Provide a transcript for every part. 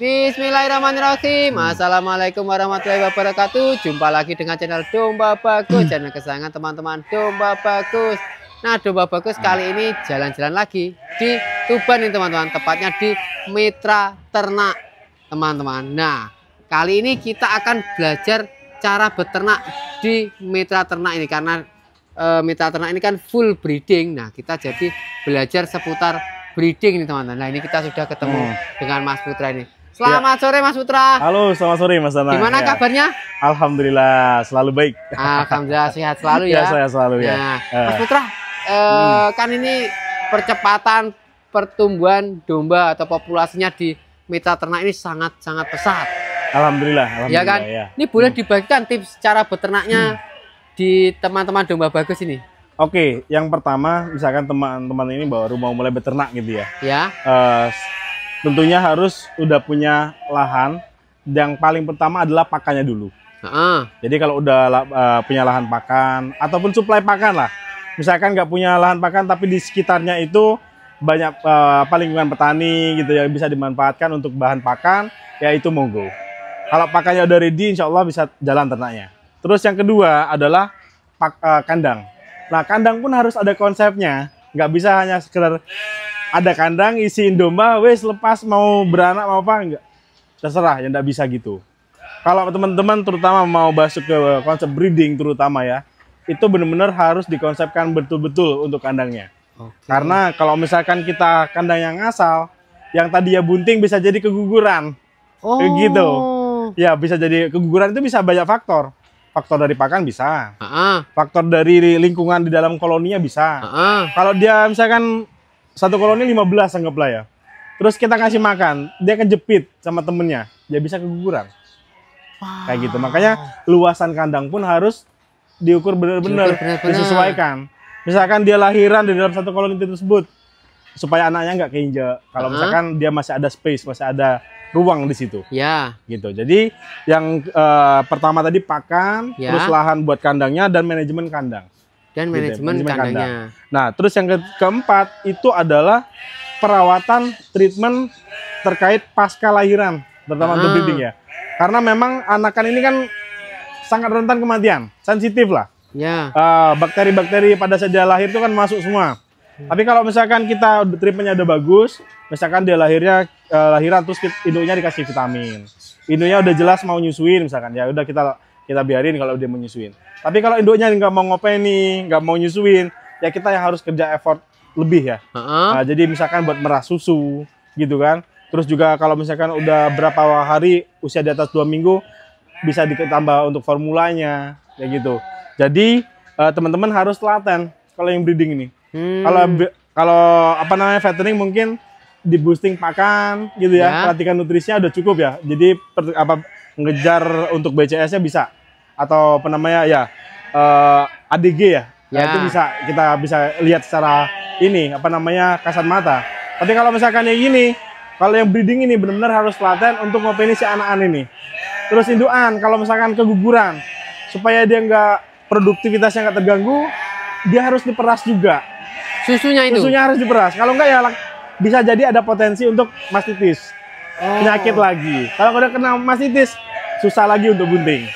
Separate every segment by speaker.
Speaker 1: Bismillahirrahmanirrahim. Assalamualaikum warahmatullahi wabarakatuh. Jumpa lagi dengan channel Domba Bagus, channel kesayangan teman-teman Domba Bagus. Nah, Domba Bagus kali ini jalan-jalan lagi di Tuban nih teman-teman, tepatnya di Mitra Ternak teman-teman. Nah, kali ini kita akan belajar cara beternak di Mitra Ternak ini, karena Mitra Ternak ini kan full breeding. Nah, kita jadi belajar seputar breeding nih teman-teman. Nah, ini kita sudah ketemu dengan Mas Putra ini. Selamat sore Mas Putra.
Speaker 2: Halo, selamat sore Mas Danang.
Speaker 1: Gimana kabarnya?
Speaker 2: Alhamdulillah, selalu baik.
Speaker 1: Alhamdulillah sehat selalu ya.
Speaker 2: Sehat selalu ya.
Speaker 1: Nah, Mas Putra, kan ini percepatan pertumbuhan domba atau populasinya di Mitra Ternak ini sangat-sangat pesat.
Speaker 2: Alhamdulillah.
Speaker 1: Ya kan?
Speaker 2: Ya.
Speaker 1: Ini boleh dibagikan tips cara beternaknya di teman-teman Domba Bagus ini.
Speaker 2: Oke, yang pertama, misalkan teman-teman ini baru mau mulai beternak gitu ya.
Speaker 1: Ya.
Speaker 2: Tentunya harus udah punya lahan. Yang paling pertama adalah pakannya dulu. Jadi kalau udah punya lahan pakan ataupun suplai pakan lah. Misalkan nggak punya lahan pakan tapi di sekitarnya itu banyak lingkungan petani gitu ya, bisa dimanfaatkan untuk bahan pakan, ya itu monggo. Kalau pakannya udah ready, insya Allah bisa jalan ternaknya. Terus yang kedua adalah kandang. Nah, kandang pun harus ada konsepnya. Nggak bisa hanya sekedar ada kandang, isiin domba, wes lepas mau beranak mau apa, enggak. Terserah, ya nggak bisa gitu. Kalau teman-teman terutama mau masuk ke konsep breeding terutama ya, itu benar-benar harus dikonsepkan betul-betul untuk kandangnya. Karena kalau misalkan kita kandang yang asal, yang tadi ya bunting bisa jadi keguguran. Gitu. Ya, bisa jadi keguguran itu bisa banyak faktor. Faktor dari pakan bisa. Faktor dari lingkungan di dalam koloninya bisa. Kalau dia misalkan satu koloni 15 anggaplah ya. Terus kita kasih makan, dia kejepit sama temennya, dia bisa keguguran. Kayak gitu. Makanya luasan kandang pun harus diukur benar-benar, disesuaikan. Misalkan dia lahiran di dalam satu koloni tersebut, supaya anaknya nggak keinjak. Kalau misalkan dia masih ada space, masih ada ruang di situ. Ya. Gitu. Jadi yang pertama tadi pakan, terus lahan buat kandangnya dan manajemen kandang.
Speaker 1: Dan manajemen kandangnya.
Speaker 2: Nah, terus yang keempat itu adalah perawatan treatment terkait pasca lahiran, terutama untuk breeding ya. Karena memang anakan ini kan sangat rentan kematian, sensitif lah. Ya. Bakteri-bakteri pada saat dia lahir itu kan masuk semua. Tapi kalau misalkan kita treatmentnya udah bagus, misalkan dia lahiran terus induknya dikasih vitamin, induknya udah jelas mau nyusuin misalkan, ya udah kita biarin kalau dia mau nyusuin. Tapi kalau induknya nggak mau ngopeni, nggak mau nyusuin, ya kita yang harus kerja effort lebih ya. Nah, jadi misalkan buat merah susu gitu kan. Terus juga kalau misalkan udah berapa hari usia di atas 2 minggu bisa ditambah untuk formulanya kayak gitu. Jadi teman-teman harus telaten kalau yang breeding ini. Kalau apa namanya fattening mungkin di boosting pakan gitu ya. Perhatikan nutrisinya udah cukup ya. Jadi ngejar untuk BCS-nya bisa, atau apa namanya ya ADG ya. Nah, itu kita bisa lihat secara ini apa namanya kasat mata. Tapi kalau misalkan yang gini, kalau yang breeding ini benar-benar harus telaten untuk ngopeni si anakan ini. Terus indukan kalau misalkan keguguran, supaya dia nggak produktivitasnya nggak terganggu, dia harus diperas juga. Susunya harus diperas. Kalau enggak ya bisa jadi ada potensi untuk mastitis. Penyakit lagi. Kalau udah kena mastitis, susah lagi untuk bunting.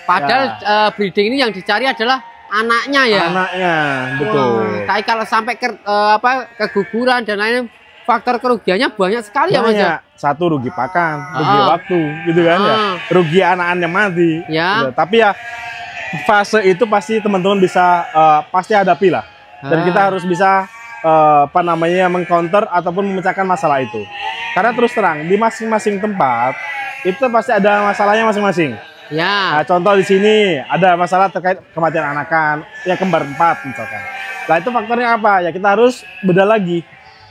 Speaker 1: Padahal breeding ini yang dicari adalah anaknya ya. Anaknya,
Speaker 2: betul.
Speaker 1: Tapi kalau sampai keguguran dan lain, faktor kerugiannya banyak sekali ya Mas ya.
Speaker 2: Satu, rugi pakan, rugi waktu gitu kan ya. Rugi anak-anaknya mati. Gitu. Tapi ya fase itu pasti teman-teman bisa pasti hadapi lah. Dan kita harus bisa mengcounter ataupun memecahkan masalah itu. Karena terus terang di masing-masing tempat itu pasti ada masalahnya masing-masing. Nah, contoh di sini ada masalah terkait kematian anakan yang kembar 4 misalkan. Nah, itu faktornya apa? Ya kita harus bedah lagi.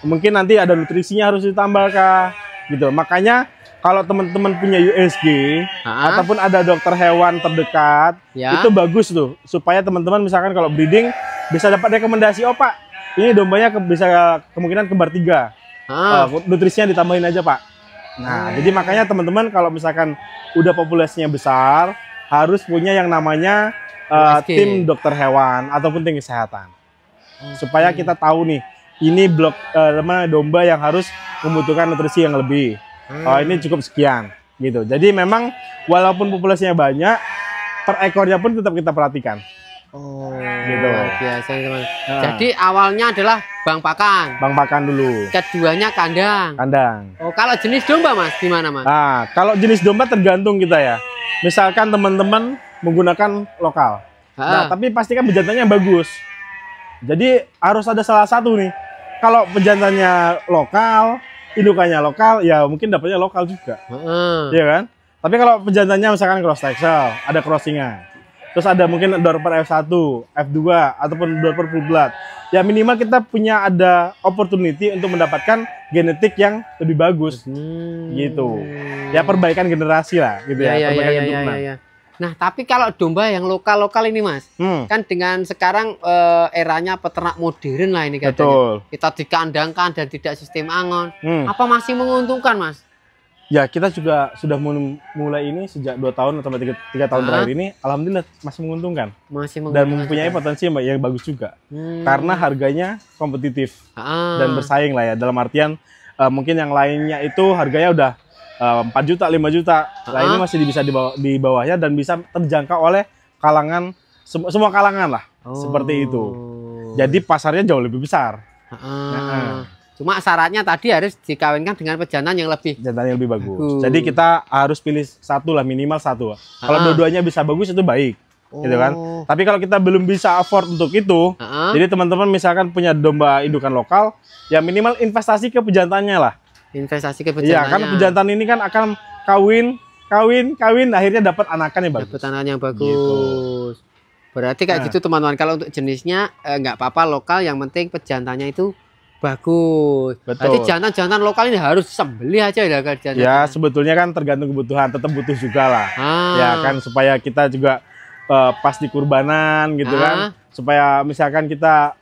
Speaker 2: Mungkin nanti ada nutrisinya harus ditambah kah gitu. Makanya kalau teman-teman punya USG ataupun ada dokter hewan terdekat, itu bagus tuh supaya teman-teman misalkan kalau breeding bisa dapat rekomendasi, oh Pak, ini dombanya bisa kemungkinan kembar 3. Nutrisinya ditambahin aja Pak. Nah, jadi makanya teman-teman kalau misalkan udah populasinya besar, harus punya yang namanya tim dokter hewan ataupun tim kesehatan. Supaya kita tahu nih, ini domba yang harus membutuhkan nutrisi yang lebih. Oh, ini cukup sekian gitu. Jadi memang walaupun populasinya banyak, per ekornya pun tetap kita perhatikan.
Speaker 1: Oh,
Speaker 2: gitu.
Speaker 1: Biasa teman. Jadi awalnya adalah bang pakan.
Speaker 2: Bang pakan dulu.
Speaker 1: Keduanya kandang.
Speaker 2: Kandang.
Speaker 1: Oh, kalau jenis domba Mas, gimana Mas?
Speaker 2: Nah, kalau jenis domba tergantung kita ya. Misalkan teman-teman menggunakan lokal. Nah, tapi pastikan pejantannya bagus. Jadi harus ada salah satu nih. Kalau pejantannya lokal, indukannya lokal, ya mungkin dapatnya lokal juga. Iya kan? Tapi kalau pejantannya misalkan cross texel, ada crossingan. Terus ada mungkin Dorper F1, F2, ataupun Dorper full blood. Ya minimal kita punya ada opportunity untuk mendapatkan genetik yang lebih bagus. Gitu. Ya perbaikan generasi lah gitu ya.
Speaker 1: Ya. Nah, tapi kalau domba yang lokal-lokal ini Mas, kan dengan sekarang eranya peternak modern lah ini katanya.
Speaker 2: Betul.
Speaker 1: Kita dikandangkan dan tidak sistem angon. Apa masih menguntungkan Mas?
Speaker 2: Ya, kita juga sudah mulai ini sejak 2 tahun atau 3 tahun terakhir ini, alhamdulillah masih menguntungkan. Dan mempunyai potensi yang bagus juga. Karena harganya kompetitif dan bersaing lah ya. Dalam artian mungkin yang lainnya itu harganya udah 4 juta, 5 juta. Nah, ini masih bisa di bawahnya dan bisa terjangkau oleh kalangan, semua kalangan lah. Seperti itu. Jadi pasarnya jauh lebih besar.
Speaker 1: Cuma syaratnya tadi harus dikawinkan dengan pejantan yang lebih
Speaker 2: bagus. Jadi kita harus pilih satu lah, minimal satu. Kalau dua-duanya bisa bagus itu baik. Gitu kan. Tapi kalau kita belum bisa afford untuk itu, jadi teman-teman misalkan punya domba indukan lokal, ya minimal investasi ke pejantannya lah.
Speaker 1: Investasi ke pejantannya.
Speaker 2: Iya, kan pejantan ini kan akan kawin, akhirnya dapat anakan yang bagus.
Speaker 1: Dapat anakan yang bagus. Gitu. Berarti kayak gitu teman-teman. Kalau untuk jenisnya nggak apa-apa lokal, yang penting pejantannya itu bagus.
Speaker 2: Betul.
Speaker 1: Berarti jantan-jantan lokal ini harus sembelih aja ya kan?
Speaker 2: Ya, sebetulnya kan tergantung kebutuhan, tetap butuh juga lah. Ya kan, supaya kita juga pas di kurbanan gitu kan. Supaya misalkan kita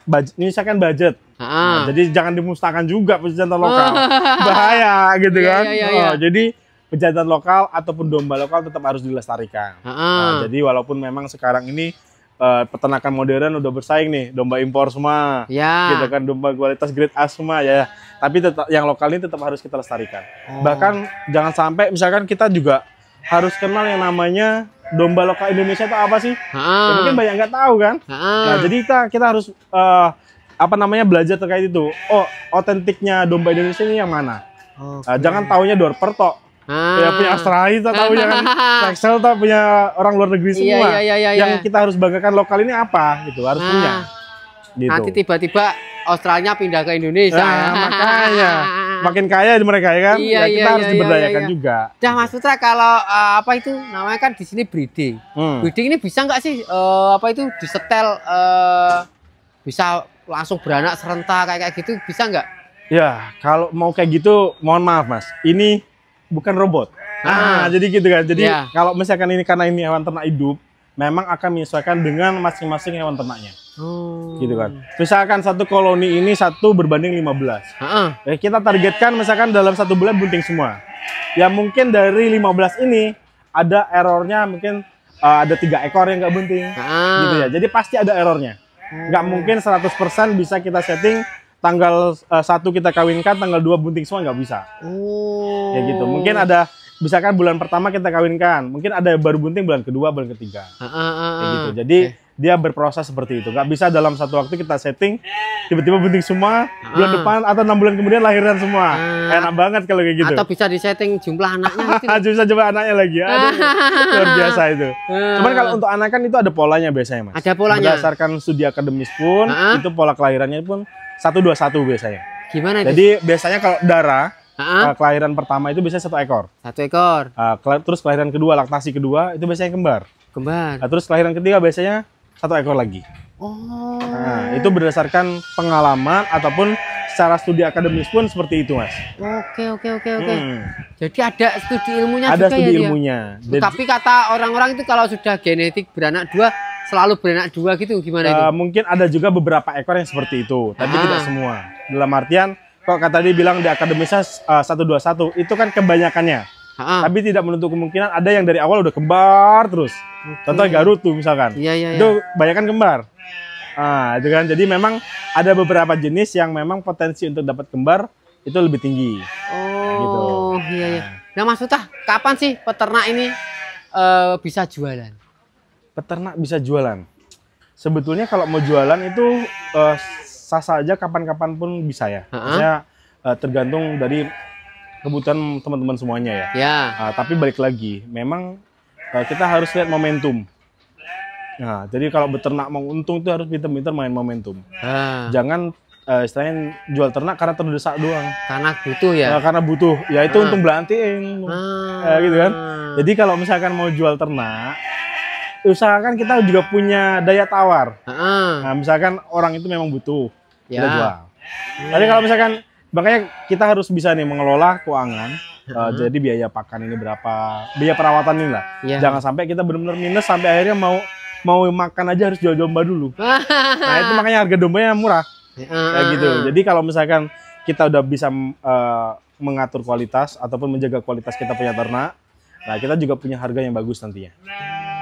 Speaker 2: budget. Nah, jadi jangan dimusnahkan juga pejantan lokal. Bahaya gitu kan. Jadi pejantan lokal ataupun domba lokal tetap harus dilestarikan. Nah, jadi walaupun memang sekarang ini peternakan modern udah bersaing nih, domba impor semua. Gitu kan, domba kualitas grade A semua ya. Tapi tetap yang lokal ini tetap harus kita lestarikan. Bahkan jangan sampai misalkan kita juga harus kenal yang namanya domba lokal Indonesia itu apa sih? Ya, mungkin banyak nggak tahu kan. Nah, jadi kita harus belajar terkait itu. Oh, otentiknya domba Indonesia ini yang mana? Jangan taunya Dorper tok. Ya punya Australia taunya kan. Texel tak punya orang luar negeri semua. Yang kita harus banggakan lokal ini apa gitu, harus punya. Gitu.
Speaker 1: Nanti tiba-tiba Australia pindah ke Indonesia.
Speaker 2: Makanya makin kaya mereka ya kan. Kita harus diberdayakan juga.
Speaker 1: Dah Mas Putra, kalau apa itu namanya kan di sini breeding. Breeding ini bisa nggak sih disetel bisa langsung beranak serentak kayak gitu, bisa nggak? Ya, kalau mau kayak gitu mohon maaf Mas, ini bukan robot. Jadi gitu kan. Jadi kalau misalkan ini karena ini hewan ternak hidup, memang akan menyesuaikan dengan masing-masing hewan ternaknya. Gitu kan. Misalkan satu koloni ini 1 berbanding 15. Ya, kita targetkan misalkan dalam 1 bulan bunting semua. Ya mungkin dari 15 ini ada errornya, mungkin ada 3 ekor yang nggak bunting. Gitu ya. Jadi pasti ada errornya. Nggak mungkin 100% bisa kita setting tanggal 1 kita kawinkan, tanggal 2 bunting semua, nggak bisa. Ya gitu. Mungkin ada, misalkan bulan pertama kita kawinkan, mungkin ada baru bunting bulan kedua, bulan ketiga. Kayak gitu. Jadi dia berproses seperti itu. Nggak bisa dalam satu waktu kita setting, tiba-tiba bunting semua, bulan depan atau 6 bulan kemudian lahiran semua. Enak banget kalau kayak gitu. Atau bisa disetting jumlah anaknya.
Speaker 2: Bisa jumlah anaknya lagi. Luar biasa itu. Cuman kalau untuk anakan itu ada polanya biasanya Mas.
Speaker 1: Ada polanya.
Speaker 2: Berdasarkan studi akademis pun, itu pola kelahirannya pun 1-2-1 biasanya.
Speaker 1: Gimana itu?
Speaker 2: Jadi biasanya kalau darah, kelahiran pertama itu biasanya 1 ekor.
Speaker 1: 1 ekor.
Speaker 2: Terus kelahiran kedua, laktasi kedua itu biasanya kembar. Terus kelahiran ketiga biasanya 1 ekor lagi. Nah, itu berdasarkan pengalaman ataupun secara studi akademis pun seperti itu Mas.
Speaker 1: Oke. Jadi ada studi ilmunya
Speaker 2: ada
Speaker 1: juga
Speaker 2: studi
Speaker 1: ya?
Speaker 2: ilmunya.
Speaker 1: Tapi kata orang-orang itu kalau sudah genetik beranak 2 selalu beranak 2 gitu, gimana itu?
Speaker 2: Mungkin ada juga beberapa ekor yang seperti itu, tapi tidak semua. Dalam artian, kok kata dia bilang di akademisnya 1-2-1, itu kan kebanyakannya. Tapi tidak menutup kemungkinan ada yang dari awal udah kembar terus. Contoh Garut tuh misalkan. Itu banyakan kembar. Itu kan. Jadi memang ada beberapa jenis yang memang potensi untuk dapat kembar itu lebih tinggi. Gitu.
Speaker 1: iya iya. Nah Mas Miftah, kapan sih peternak ini bisa jualan?
Speaker 2: Peternak bisa jualan. Sebetulnya kalau mau jualan itu sah saja kapan-kapan pun bisa ya. Maksudnya tergantung dari kebutuhan teman-teman semuanya ya.
Speaker 1: Ya.
Speaker 2: Tapi balik lagi, memang kita harus lihat momentum. Nah, jadi kalau beternak mau untung itu harus pintar-pintar main momentum. Jangan istilahnya jual ternak karena terdesak doang.
Speaker 1: Karena butuh ya.
Speaker 2: Karena butuh. Ya itu untung belantiin. Gitu kan. Jadi kalau misalkan mau jual ternak, usahakan kita juga punya daya tawar. Nah, misalkan orang itu memang butuh, kita jual. Jadi kalau misalkan, makanya kita harus bisa nih mengelola keuangan. Jadi biaya pakan ini berapa, biaya perawatan ini lah. Jangan sampai kita benar-benar minus sampai akhirnya mau makan aja harus jual domba dulu. Nah itu makanya harga dombanya murah. Kayak gitu. Jadi kalau misalkan kita udah bisa mengatur kualitas ataupun menjaga kualitas kita punya ternak, nah kita juga punya harga yang bagus nantinya.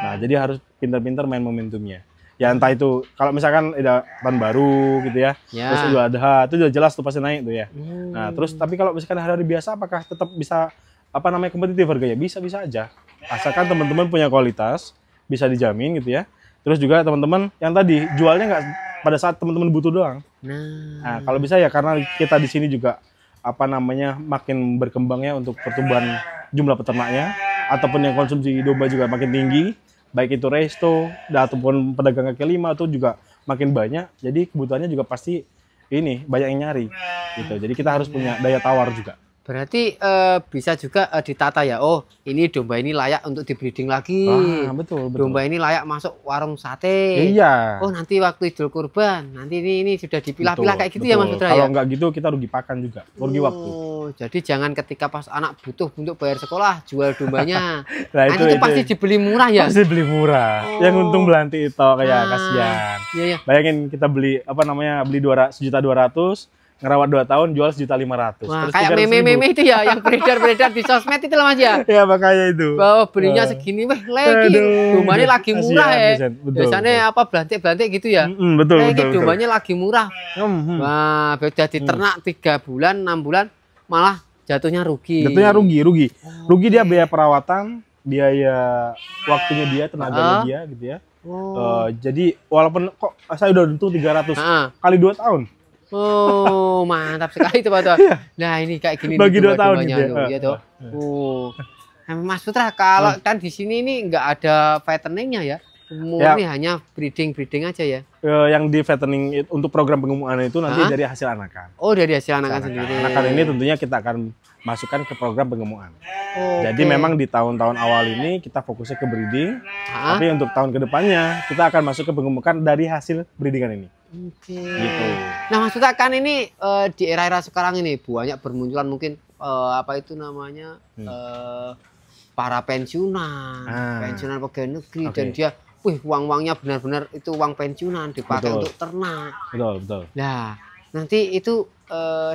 Speaker 2: Nah, jadi harus pintar-pintar main momentumnya. Ya entah itu kalau misalkan ada tahun baru gitu ya, terus Idul Adha itu udah jelas tuh pasti naik tuh ya. Nah, terus tapi kalau misalkan hari-hari biasa apakah tetap bisa kompetitif harganya? Bisa aja. Asalkan teman-teman punya kualitas, bisa dijamin gitu ya. Terus juga teman-teman yang tadi jualnya nggak pada saat teman-teman butuh doang. Nah, kalau bisa ya karena kita di sini juga makin berkembangnya untuk pertumbuhan jumlah peternaknya ataupun yang konsumsi domba juga makin tinggi. Baik itu resto ataupun pedagang kaki lima itu juga makin banyak, jadi kebutuhannya juga pasti ini banyak yang nyari gitu. Jadi kita harus punya daya tawar juga.
Speaker 1: Berarti bisa juga ditata ya. Oh, ini domba ini layak untuk di-breeding lagi.
Speaker 2: Betul.
Speaker 1: Domba ini layak masuk warung sate.
Speaker 2: Iya.
Speaker 1: Oh, nanti waktu Idul Kurban, nanti ini sudah dipilah-pilah kayak gitu ya Mas Putra ya.
Speaker 2: Kalau nggak gitu kita rugi pakan juga, rugi waktu.
Speaker 1: Jadi jangan ketika pas anak butuh untuk bayar sekolah jual dombanya. Nah, itu pasti dibeli murah ya.
Speaker 2: Pasti beli murah. Yang untung belanti itu kayak kasihan.
Speaker 1: Iya.
Speaker 2: Bayangin kita beli beli 1.200.000, ngerawat 2 tahun jual 1.500.000.
Speaker 1: Wah, kayak meme-meme itu ya yang beredar di sosmed itu lah Mas ya.
Speaker 2: Iya makanya itu.
Speaker 1: Bahwa belinya segini lagi dombanya lagi murah ya. Biasanya belantik gitu ya.
Speaker 2: Betul.
Speaker 1: Dombanya lagi murah. Wah, beda di ternak 3 bulan 6 bulan malah jatuhnya rugi. Rugi dia biaya perawatan, biaya waktunya dia, tenaganya dia gitu ya.
Speaker 2: Jadi walaupun kok saya udah untung 300 kali 2 tahun.
Speaker 1: Oh, mantap sekali itu Pak. Nah, ini kayak gini
Speaker 2: bagi 2 tahun gitu
Speaker 1: ya. Mas Putra, kalau kan di sini ini nggak ada fatteningnya ya. Murni hanya breeding aja ya.
Speaker 2: Yang di fattening untuk program pengemukan itu nanti dari hasil anakan.
Speaker 1: Oh, dari hasil anakan sendiri.
Speaker 2: Anakan ini tentunya kita akan masukkan ke program pengemukan. Jadi memang di tahun-tahun awal ini kita fokusnya ke breeding, tapi untuk tahun kedepannya kita akan masuk ke pengemukan dari hasil breedingan ini. Gitu.
Speaker 1: Nah, maksudnya kan ini di era-era sekarang ini banyak bermunculan mungkin para pensiunan pegawai negeri dan dia uang-uangnya benar-benar itu uang pensiunan dipakai untuk ternak.
Speaker 2: Betul.
Speaker 1: Nah, nanti itu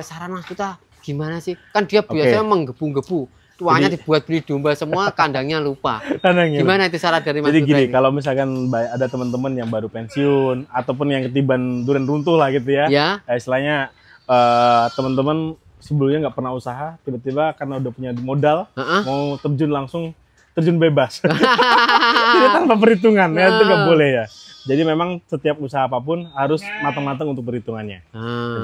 Speaker 1: saran Mas Putra gimana sih? Kan dia biasanya menggebu-gebu. Tuanya dibuat beli domba semua, kandangnya lupa. Gimana itu saran dari Mas Putra?
Speaker 2: Jadi gini, kalau misalkan ada teman-teman yang baru pensiun ataupun yang ketiban durian runtuh lah gitu ya. Istilahnya teman-teman sebelumnya nggak pernah usaha, tiba-tiba karena udah punya modal mau terjun bebas. Jadi tanpa perhitungan ya itu nggak boleh ya. Jadi memang setiap usaha apapun harus matang-matang untuk perhitungannya.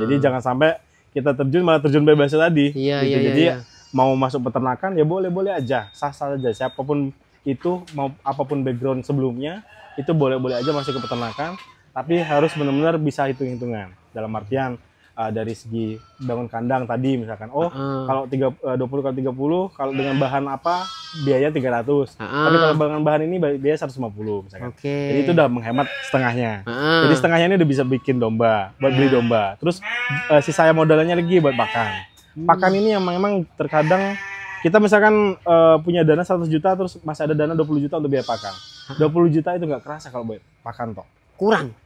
Speaker 2: Jadi jangan sampai kita malah terjun bebasnya tadi. Jadi mau masuk peternakan ya boleh-boleh aja, sah-sah aja. Siapapun itu, mau apapun background sebelumnya, itu boleh-boleh aja masuk ke peternakan. Tapi harus benar-benar bisa hitung-hitungan. Dalam artian dari segi bangun kandang tadi misalkan, kalau 20 kali 30, kalau dengan bahan apa biaya 300. Tapi kalau dengan bahan ini biaya 150 misalkan. Jadi itu udah menghemat setengahnya. Jadi setengahnya ini udah bisa bikin domba, buat beli domba. Terus sisanya modalnya lagi buat pakan. Pakan ini yang memang terkadang kita misalkan punya dana 100 juta terus masih ada dana 20 juta untuk biaya pakan. 20 juta itu nggak kerasa kalau buat pakan toh. Kurang.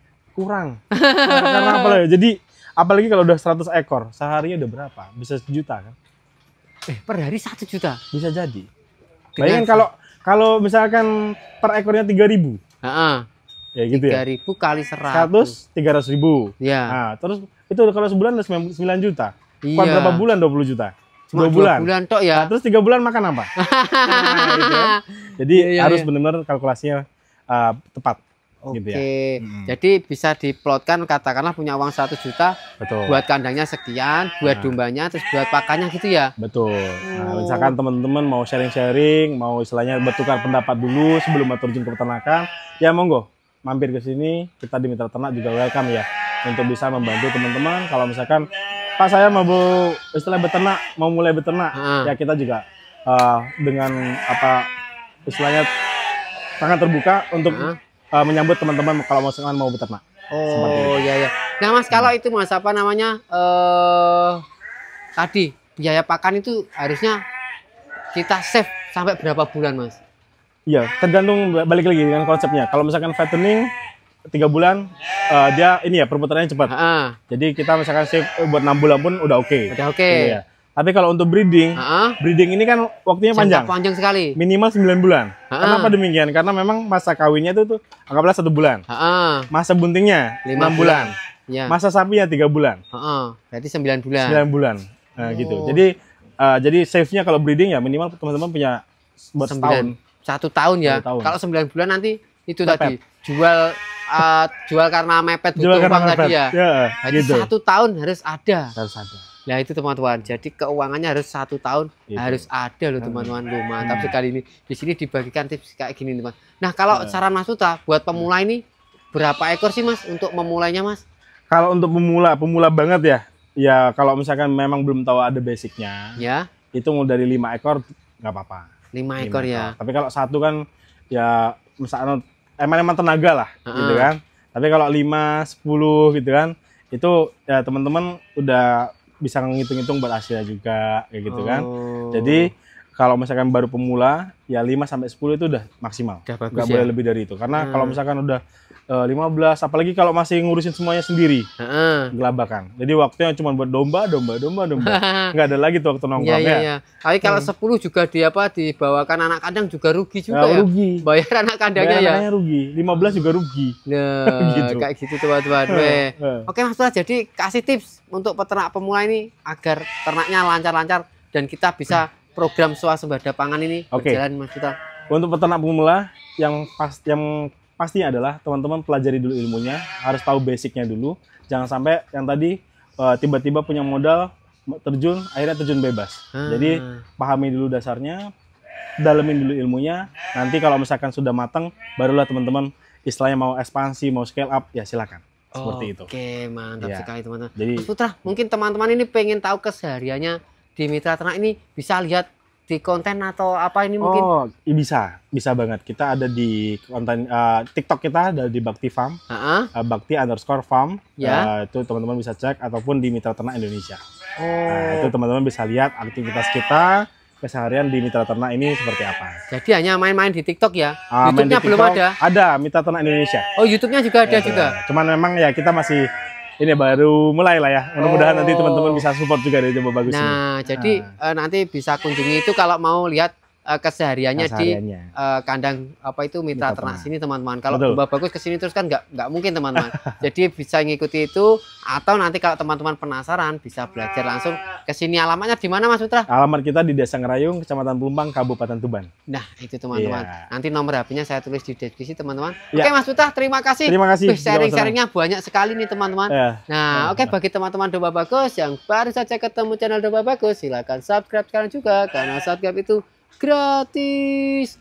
Speaker 2: Karena apa lagi? Jadi apalagi kalau udah 100 ekor, seharinya udah berapa? Bisa 1 juta kan?
Speaker 1: Per hari 1 juta?
Speaker 2: Bisa jadi. Bayangin kalau misalkan per ekornya 3.000. Ya gitu
Speaker 1: 3.000 kali
Speaker 2: 100, 300.000.
Speaker 1: Ya.
Speaker 2: Nah, terus itu kalau sebulan udah 9 juta. Berapa bulan 20 juta?
Speaker 1: Cuma 2 bulan tok ya.
Speaker 2: Nah, terus 3 bulan makan apa? Nah, gitu ya. Jadi harus benar-benar kalkulasinya tepat.
Speaker 1: Oke,
Speaker 2: gitu ya.
Speaker 1: Jadi bisa diplotkan, katakanlah punya uang 1 juta,
Speaker 2: betul.
Speaker 1: Buat kandangnya sekian, buat dombanya, terus buat pakannya gitu ya.
Speaker 2: Betul. Nah, misalkan teman-teman mau sharing-sharing, mau istilahnya bertukar pendapat dulu sebelum terjun ke peternakan, ya monggo mampir ke sini. Kita di Mitra Ternak juga welcome ya untuk bisa membantu teman-teman. Kalau misalkan Pak saya mau istilah beternak, mau mulai beternak, ya kita juga dengan apa istilahnya sangat terbuka untuk menyambut teman-teman kalau mau beternak.
Speaker 1: Oh iya ya. Nah Mas, kalau itu Mas apa namanya tadi biaya pakan itu harusnya kita save sampai berapa bulan Mas?
Speaker 2: Iya, tergantung, balik lagi dengan konsepnya. Kalau misalkan fattening 3 bulan dia ini ya perputarannya cepat. Jadi kita misalkan save buat 6 bulan pun udah oke.
Speaker 1: Udah oke.
Speaker 2: Iya. Tapi kalau untuk breeding, breeding ini kan waktunya panjang.
Speaker 1: Panjang sekali.
Speaker 2: Minimal 9 bulan. Kenapa demikian? Karena memang masa kawinnya itu tuh anggaplah 1 bulan. Masa buntingnya 6 bulan.
Speaker 1: Ya.
Speaker 2: Masa sapinya 3 bulan.
Speaker 1: Berarti 9 bulan.
Speaker 2: 9 bulan. Nah, gitu. Jadi save-nya kalau breeding ya minimal teman-teman punya buat setahun.
Speaker 1: 1 tahun ya. Kalau 9 bulan nanti itu tadi jual karena mepet butuh uang tadi ya. Jadi gitu. 1 tahun harus ada.
Speaker 2: Harus ada.
Speaker 1: Nah itu teman-teman, jadi keuangannya harus 1 tahun harus ada loh teman-teman. Loh, mantap sekali ini. Di sini dibagikan tips kayak gini teman. Nah kalau saran Mas Putra buat pemula ini berapa ekor sih Mas untuk memulainya Mas?
Speaker 2: Kalau untuk pemula banget ya, ya kalau misalkan memang belum tahu ada basicnya, ya itu mau dari 5 ekor nggak apa-apa.
Speaker 1: 5 ekor ya.
Speaker 2: Tapi kalau 1 kan ya misalnya emang tenaga lah, gitu kan. Tapi kalau 5, 10 gitu kan, itu ya teman-teman udah bisa ngitung-ngitung buat hasilnya juga kayak gitu kan. Jadi kalau misalkan baru pemula ya 5 sampai 10 itu udah maksimal. Nggak boleh lebih dari itu. Karena kalau misalkan udah 15 apalagi kalau masih ngurusin semuanya sendiri. Gelabakan. Jadi waktunya cuma buat domba. Nggak ada lagi tuh waktu nongkrongnya.
Speaker 1: Iya. Tapi kalau 10 juga dibawakan anak kandang juga rugi juga ya.
Speaker 2: Rugi.
Speaker 1: Bayar anak kandangnya ya.
Speaker 2: Bayar rugi. 15 juga rugi.
Speaker 1: Nah, gitu. Kayak gitu teman-teman. Oke Mas Putra, jadi kasih tips untuk peternak pemula ini agar ternaknya lancar-lancar dan kita bisa program swasembada pangan ini berjalan Mas Putra.
Speaker 2: Untuk peternak pemula yang pastinya adalah teman-teman pelajari dulu ilmunya, harus tahu basicnya dulu. Jangan sampai yang tadi tiba-tiba punya modal akhirnya terjun bebas. Jadi pahami dulu dasarnya, dalemin dulu ilmunya. Nanti kalau misalkan sudah matang, barulah teman-teman istilahnya mau ekspansi, mau scale up, ya silakan. Seperti itu.
Speaker 1: Oke, mantap sekali teman-teman.
Speaker 2: Jadi,
Speaker 1: Mas Putra, mungkin teman-teman ini pengen tahu kesehariannya di Mitra Ternak ini, bisa lihat di konten atau apa ini mungkin?
Speaker 2: Oh, bisa banget. Kita ada di konten TikTok, kita ada di Bakti Farm, Bakti_farm. Itu teman-teman bisa cek ataupun di Mitra Ternak Indonesia. Itu teman-teman bisa lihat aktivitas kita keseharian di Mitra Ternak ini seperti apa.
Speaker 1: Jadi hanya main-main di TikTok ya? YouTube-nya belum ada?
Speaker 2: Ada, Mitra Ternak Indonesia.
Speaker 1: Oh, YouTube-nya juga ada juga?
Speaker 2: Cuman memang ya kita masih ini baru mulai lah ya. Mudah-mudahan nanti teman-teman bisa support juga dari Domba Bagus ini.
Speaker 1: Jadi nanti bisa kunjungi itu kalau mau lihat kesehariannya di kandang apa itu Mitra Ternak sini teman-teman. Kalau Domba Bagus kesini terus kan nggak mungkin teman-teman. Jadi bisa ngikuti itu, atau nanti kalau teman-teman penasaran bisa belajar langsung ke sini. Alamatnya di mana Mas Putra?
Speaker 2: Alamat kita di Desa Ngerayung, Kecamatan Pelumpang, Kabupaten Tuban.
Speaker 1: Nah itu teman-teman. Nanti nomor HP-nya saya tulis di deskripsi teman-teman. Oke Mas Putra, terima kasih.
Speaker 2: Terima kasih.
Speaker 1: Sharing-sharingnya banyak sekali nih teman-teman. Nah oke, bagi teman-teman Domba Bagus yang baru saja ketemu channel Domba Bagus, silakan subscribe sekarang juga karena subscribe itu gratis.